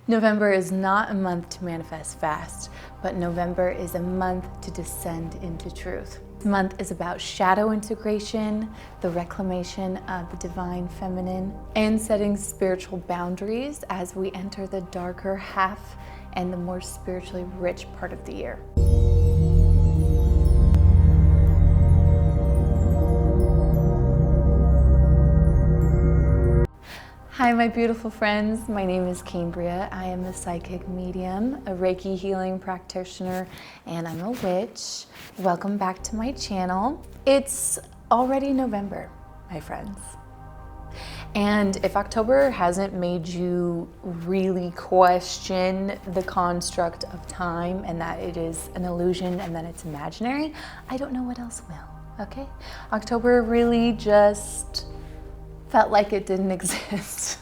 November is not a month to manifest fast, but November is a month to descend into truth. This month is about shadow integration, the reclamation of the divine feminine, and setting spiritual boundaries as we enter the darker half and the more spiritually rich part of the year. Hi, my beautiful friends. My name is Cambria. I am a psychic medium, a Reiki healing practitioner, and I'm a witch. Welcome back to my channel. It's already November, my friends. And if October hasn't made you really question the construct of time and that it is an illusion and that it's imaginary, I don't know what else will, okay? October really just felt like it didn't exist.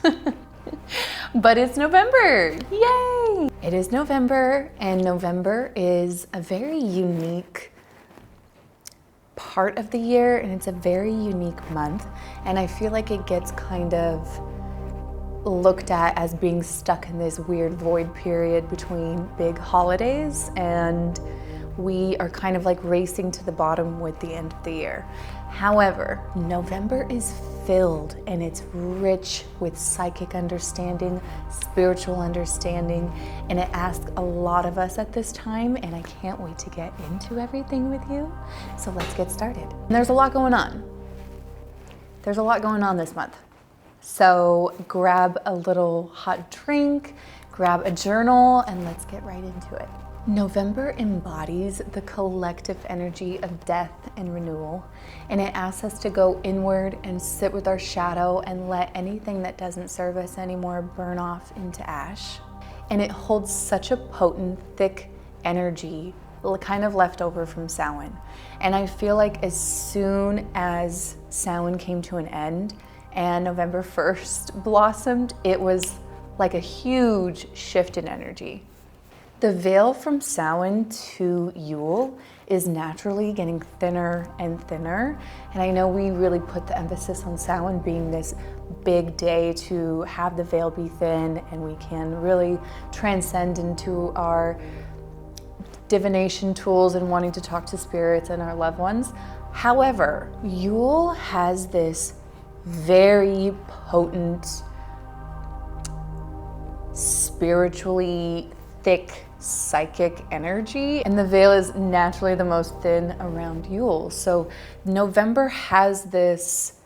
But it's November, yay! It is November, and November is a very unique part of the year, and it's a very unique month, and I feel like it gets kind of looked at as being stuck in this weird void period between big holidays, and we are kind of like racing to the bottom with the end of the year. However, November is filled and it's rich with psychic understanding, spiritual understanding, and it asks a lot of us at this time, and I can't wait to get into everything with you. So let's get started. And there's a lot going on. There's a lot going on this month. So grab a little hot drink, grab a journal, and let's get right into it. November embodies the collective energy of death and renewal, and it asks us to go inward and sit with our shadow and let anything that doesn't serve us anymore burn off into ash. And it holds such a potent, thick energy, kind of left over from Samhain. And I feel like as soon as Samhain came to an end and November 1st blossomed, it was like a huge shift in energy. The veil from Samhain to Yule is naturally getting thinner and thinner. And I know we really put the emphasis on Samhain being this big day to have the veil be thin, and we can really transcend into our divination tools and wanting to talk to spirits and our loved ones. However, Yule has this very potent, spiritually thick psychic energy, and the veil is naturally the most thin around Yule. So November has this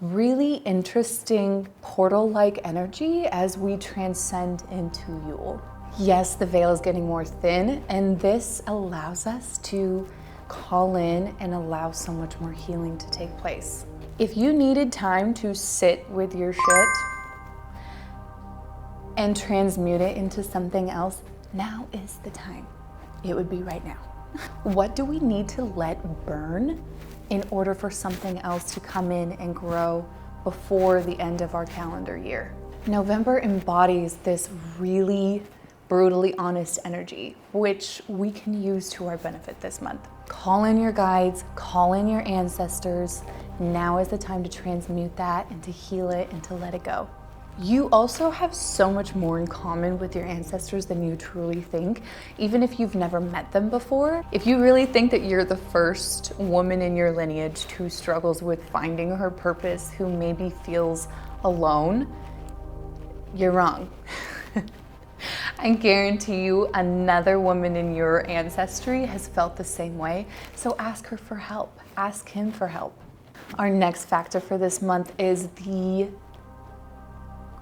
really interesting portal-like energy as we transcend into Yule. Yes, the veil is getting more thin, and this allows us to call in and allow so much more healing to take place. If you needed time to sit with your shit and transmute it into something else, now is the time. It would be right now. What do we need to let burn in order for something else to come in and grow before the end of our calendar year? November embodies this really brutally honest energy, which we can use to our benefit this month. Call in your guides, call in your ancestors. Now is the time to transmute that and to heal it and to let it go. You also have so much more in common with your ancestors than you truly think, even if you've never met them before. If you really think that you're the first woman in your lineage who struggles with finding her purpose, who maybe feels alone, you're wrong. I guarantee you another woman in your ancestry has felt the same way, so ask her for help. Ask him for help. Our next factor for this month is the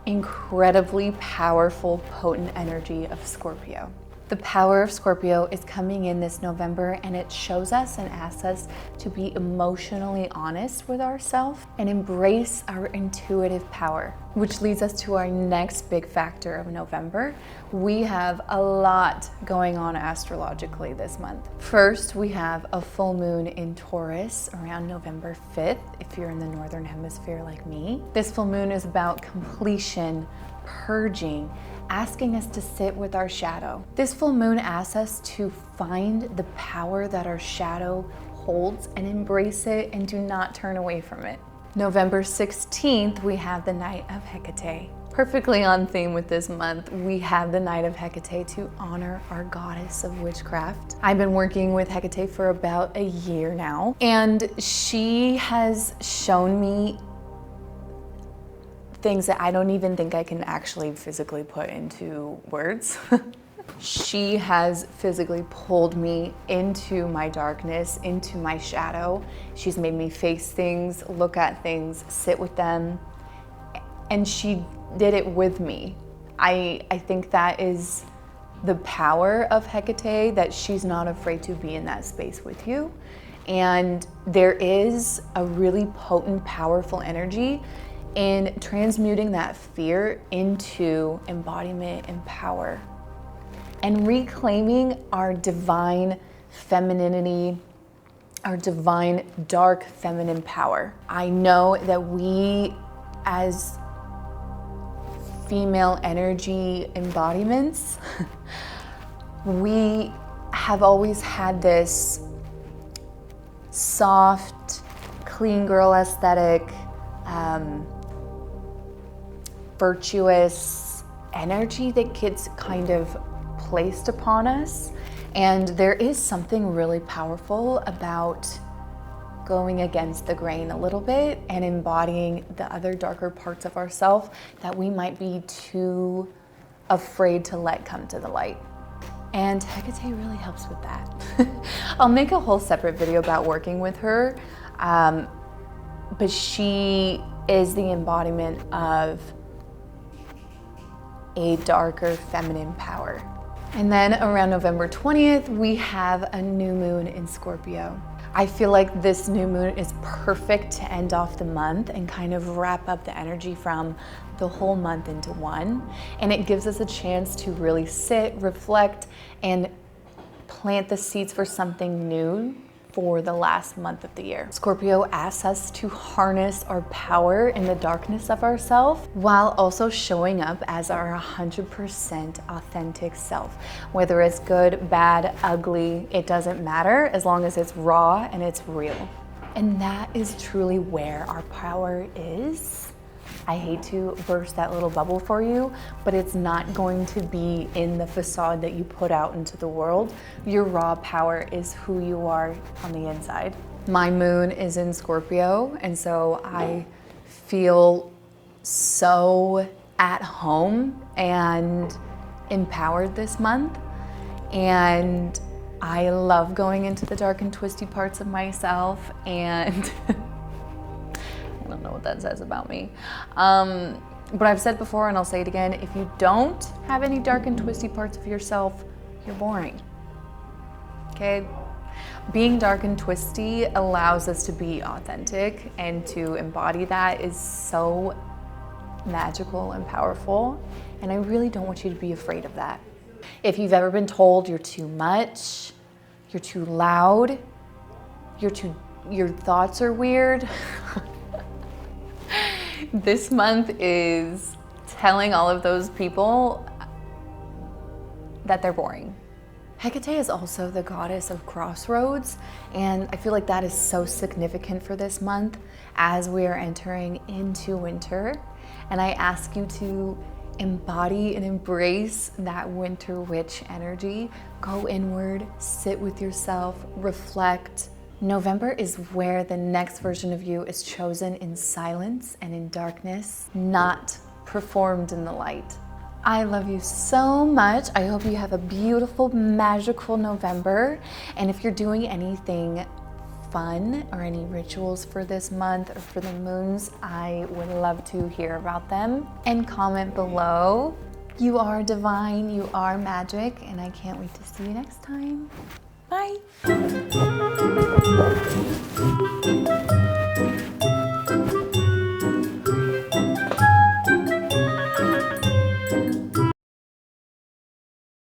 incredibly powerful, potent energy of Scorpio. The power of Scorpio is coming in this November, and it shows us and asks us to be emotionally honest with ourselves and embrace our intuitive power, which leads us to our next big factor of November. We have a lot going on astrologically this month. First, we have a full moon in Taurus around November 5th, if you're in the Northern Hemisphere like me. This full moon is about completion, purging, asking us to sit with our shadow. This full moon asks us to find the power that our shadow holds and embrace it and do not turn away from it. November 16th, we have the night of Hecate. Perfectly on theme with this month, we have the Night of Hecate to honor our goddess of witchcraft. I've been working with Hecate for about a year now, and she has shown me things that I don't even think I can actually physically put into words. She has physically pulled me into my darkness, into my shadow. She's made me face things, look at things, sit with them, and she did it with me. I think that is the power of Hecate, that she's not afraid to be in that space with you. And there is a really potent, powerful energy in transmuting that fear into embodiment and power, and reclaiming our divine femininity, our divine dark feminine power. I know that we, as female energy embodiments, we have always had this soft, clean girl aesthetic, virtuous energy that gets kind of placed upon us. And there is something really powerful about going against the grain a little bit and embodying the other darker parts of ourselves that we might be too afraid to let come to the light. And Hecate really helps with that. I'll make a whole separate video about working with her, but she is the embodiment of a darker feminine power. And then around November 20th, we have a new moon in Scorpio. I feel like this new moon is perfect to end off the month and kind of wrap up the energy from the whole month into one. And it gives us a chance to really sit, reflect, and plant the seeds for something new for the last month of the year. Scorpio asks us to harness our power in the darkness of ourselves while also showing up as our 100% authentic self. Whether it's good, bad, ugly, it doesn't matter as long as it's raw and it's real. And that is truly where our power is. I hate to burst that little bubble for you, but it's not going to be in the facade that you put out into the world. Your raw power is who you are on the inside. My moon is in Scorpio, and so I feel so at home and empowered this month. And I love going into the dark and twisty parts of myself, and I don't know what that says about me. But I've said before, and I'll say it again, if you don't have any dark and twisty parts of yourself, you're boring, okay? Being dark and twisty allows us to be authentic, and to embody that is so magical and powerful. And I really don't want you to be afraid of that. If you've ever been told you're too much, you're too loud, your thoughts are weird, this month is telling all of those people that they're boring. Hecate is also the goddess of crossroads, and I feel like that is so significant for this month as we are entering into winter. And I ask you to embody and embrace that winter witch energy. Go inward, sit with yourself, reflect. November is where the next version of you is chosen in silence and in darkness, not performed in the light. I love you so much. I hope you have a beautiful, magical November. And if you're doing anything fun or any rituals for this month or for the moons, I would love to hear about them. And comment below. You are divine, you are magic, and I can't wait to see you next time. Bye.